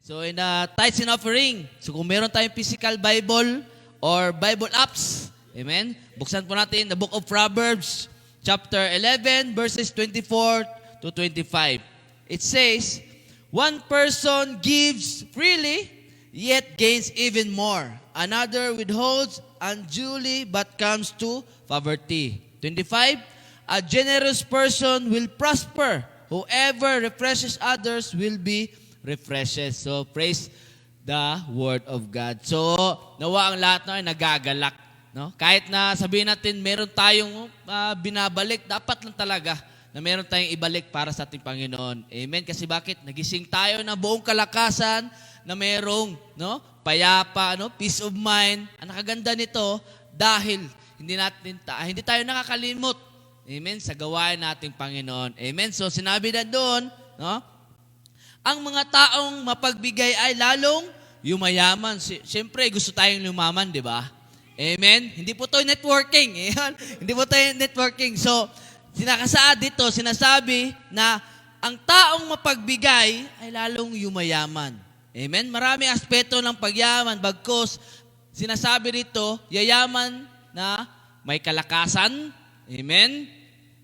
So in tithes and offering, so kung meron tayong physical Bible or Bible apps, amen, buksan po natin the book of Proverbs, chapter 11, verses 24 to 25. It says, one person gives freely, yet gains even more. Another withholds unduly, but comes to poverty. 25, a generous person will prosper. Whoever refreshes others will be refreshes. So, praise the Word of God. So, nawa ang lahat na ay nagagalak. No? Kahit na sabihin natin, meron tayong binabalik, dapat lang talaga na meron tayong ibalik para sa ating Panginoon. Amen? Kasi bakit? Nagising tayo na buong kalakasan na merong payapa, peace of mind. Ang nakaganda nito, dahil hindi tayo nakakalimot. Amen? Sa gawain nating Panginoon. Amen? So, sinabi na doon, ang mga taong mapagbigay ay lalong yumayaman. Siyempre, gusto tayong lumaman, di ba? Amen? Hindi po ito networking. Ayan? Hindi po ito networking. So, sinakasaad dito, sinasabi na ang taong mapagbigay ay lalong yumayaman. Amen? Marami aspeto ng pagyaman. Bagkus, sinasabi dito, yayaman na may kalakasan. Amen?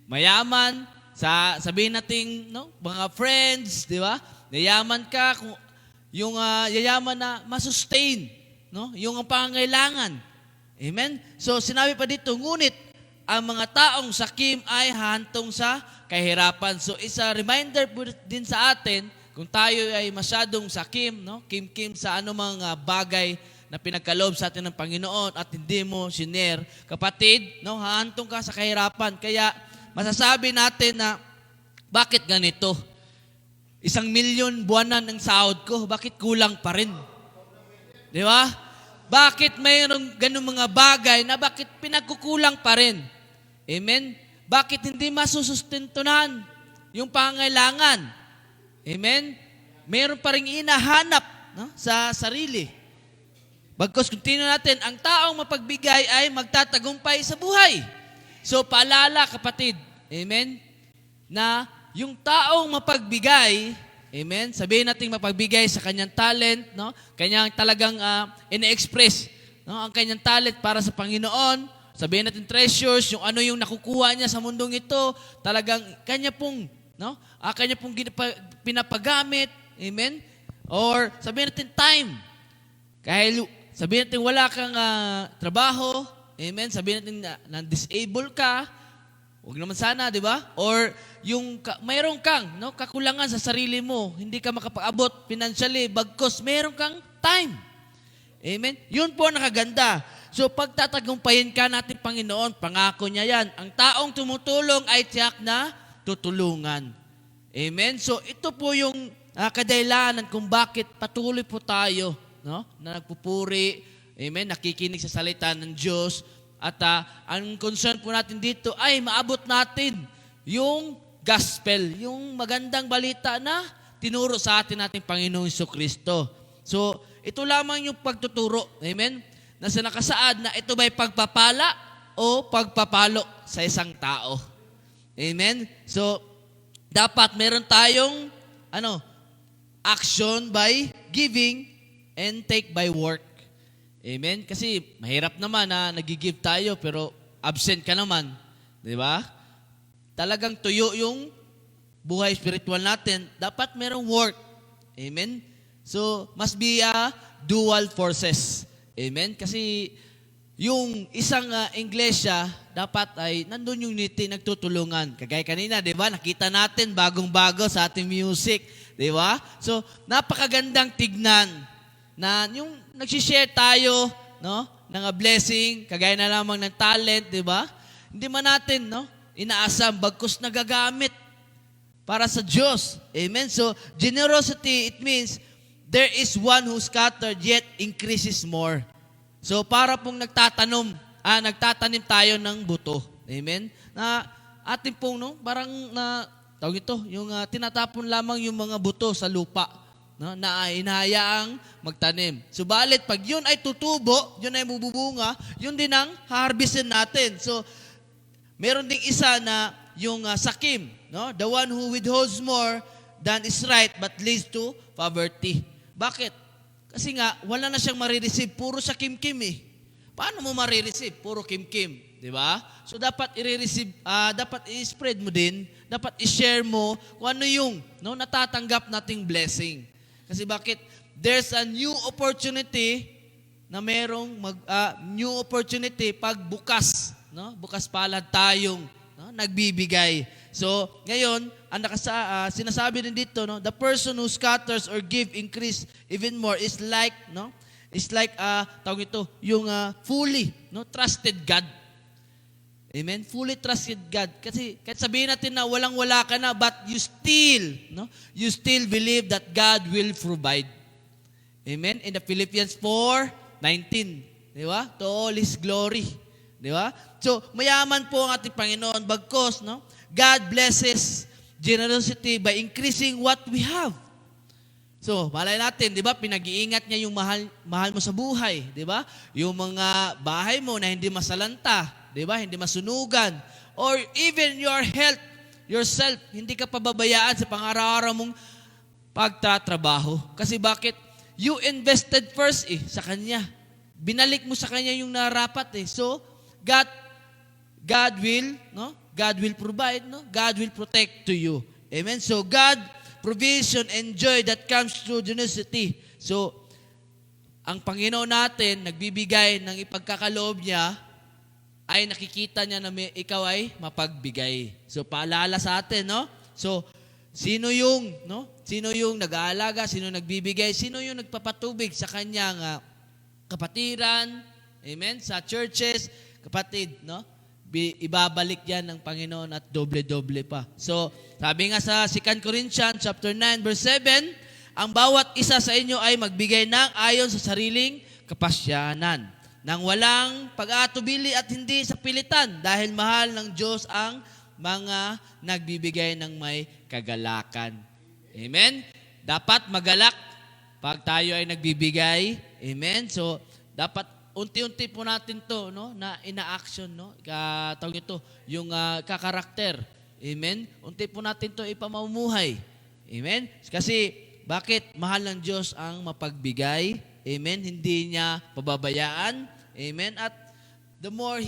Mayaman. Sabihin natin, mga friends, di ba? Yayaman ka, yung yayaman na masustain, yung pangangailangan. Amen? So, sinabi pa dito, ngunit, ang mga taong sakim ay hahantong sa kahirapan. So, isa reminder po din sa atin, kung tayo ay masyadong sakim, kim-kim sa anumang bagay na pinagkaloob sa atin ng Panginoon at hindi mo sinare, kapatid, hahantong ka sa kahirapan. Kaya, masasabi natin na, bakit ganito? 1,000,000 buwanan ng sahod ko, bakit kulang pa rin? Di ba? Bakit mayroong ganung mga bagay na bakit pinagkukulang pa rin? Amen? Bakit hindi masusustentunan yung pangailangan? Amen? Mayroon pa rin inahanap sa sarili. Bagkus kung tingnan natin, ang taong mapagbigay ay magtatagumpay sa buhay. So, paalala kapatid, amen, na yung taong mapagbigay, amen, sabihin natin mapagbigay sa kanyang talent, kanyang talagang ine-express, ang kanyang talent para sa Panginoon, sabihin natin treasures, yung ano yung nakukuha niya sa mundong ito, talagang kanya pong pinapagamit, amen, or sabihin natin time, kahit sabihin natin wala kang trabaho, amen, sabihin natin na disable ka, huwag naman sana, di ba? Or yung mayroon kang kakulangan sa sarili mo, hindi ka makapag-abot financially, bagkus mayroon kang time. Amen? Yun po nakaganda. So pagtatagumpayin ka natin, Panginoon, pangako niya yan. Ang taong tumutulong ay tiyak na tutulungan. Amen? So ito po yung kadahilanan kung bakit patuloy po tayo na nagpupuri, amen, nakikinig sa salita ng Diyos. At ang concern po natin dito ay maabot natin yung gospel, yung magandang balita na tinuro sa atin nating Panginoong Jesucristo. So, ito lamang yung pagtuturo, amen, na sinakasaad na ito ba'y pagpapala o pagpapalo sa isang tao. Amen? So, dapat meron tayong action by giving and take by work. Amen? Kasi mahirap naman na nag-give tayo pero absent ka naman. Di ba? Talagang tuyo yung buhay spiritual natin. Dapat merong work. Amen? So, must be dual forces. Amen? Kasi yung isang iglesia, dapat ay nandun yung unity, nagtutulungan. Kagaya kanina, di ba? Nakita natin bagong-bago sa ating music. Di ba? So, napakagandang tignan na yung nagsishare tayo, ng blessing, kagaya na lamang ng talent, di ba? Hindi man natin, inaasam, bagkus nagagamit para sa Diyos. Amen? So, generosity, it means, there is one who scattered, yet increases more. So, para pong nagtatanim tayo ng buto. Amen? Na atin pong, parang, tawag ito, yung tinatapon lamang yung mga buto sa lupa. Na inahayaang magtanim. Subalit, pag yun ay tutubo, yun ay mububunga, yun din ang harvestin natin. So, meron ding isa na yung sakim, the one who withholds more than is right but leads to poverty. Bakit? Kasi nga, wala na siyang marireceive. Puro siya kim-kim eh. Paano mo marireceive? Puro kim-kim. Di ba? So, dapat i-receive, dapat i-spread mo din, dapat i-share mo kung ano yung natatanggap nating blessing. Kasi bakit? There's a new opportunity na merong new opportunity pag bukas. Bukas palad tayong nagbibigay. So, ngayon, sinasabi din dito, the person who scatters or give increase even more is like, tawag ito, yung fully, trusted God. Amen? Fully trusted God. Kasi kahit sabihin natin na walang-wala ka na, but you still believe that God will provide. Amen? In the Philippians 4:19. Di ba? To all His glory. Di ba? So, mayaman po ang ating Panginoon. Bagkos, God blesses generosity by increasing what we have. So, malay natin, di ba? Pinag-iingat niya yung mahal mo sa buhay. Di ba? Yung mga bahay mo na hindi masalanta. Di ba? Hindi masunugan. Or even your health, yourself, hindi ka pababayaan sa pang-araw-araw mong pagtatrabaho. Kasi bakit? You invested first sa Kanya. Binalik mo sa Kanya yung narapat So, God will provide, God will protect to you. Amen? So, God, provision and joy that comes through generosity. So, ang Panginoon natin, nagbibigay ng ipagkakaloob niya, ay nakikita niya na ikaw ay mapagbigay. So, paalala sa atin, So, sino yung nag-aalaga, sino nagbibigay, sino yung nagpapatubig sa kanyang kapatiran, amen, sa churches, kapatid, ibabalik yan ng Panginoon at doble-doble pa. So, sabi nga sa 2 Corinthians chapter 9 verse 7, ang bawat isa sa inyo ay magbigay ng ayon sa sariling kapasyanan, nang walang pag-atubili at hindi sa pilitan, dahil mahal ng Diyos ang mga nagbibigay ng may kagalakan. Amen? Dapat magalak pag tayo ay nagbibigay. Amen? So, dapat unti-unti po natin to na ina-action, tawag ito, yung kakarakter. Amen? Unti po natin to ipamumuhay. Amen? Kasi, bakit mahal ng Diyos ang mapagbigay? Amen? Hindi niya pababayaan. Amen? At the more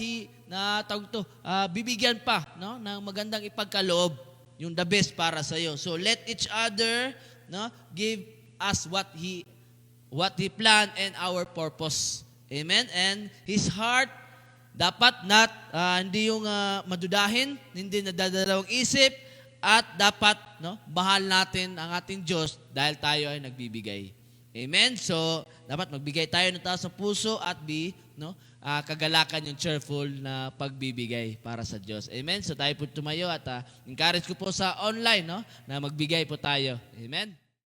bibigyan pa ng magandang ipagkaloob, yung the best para sa iyo. So, let each other give us what He planned and our purpose. Amen? And His heart, dapat hindi yung madudahin, hindi nadadalawang isip, at dapat bahal natin ang ating Diyos dahil tayo ay nagbibigay. Amen? So, dapat magbigay tayo ng taas ng puso at kagalakan yung cheerful na pagbibigay para sa Diyos. Amen? So, tayo po tumayo at encourage ko po sa online na magbigay po tayo. Amen?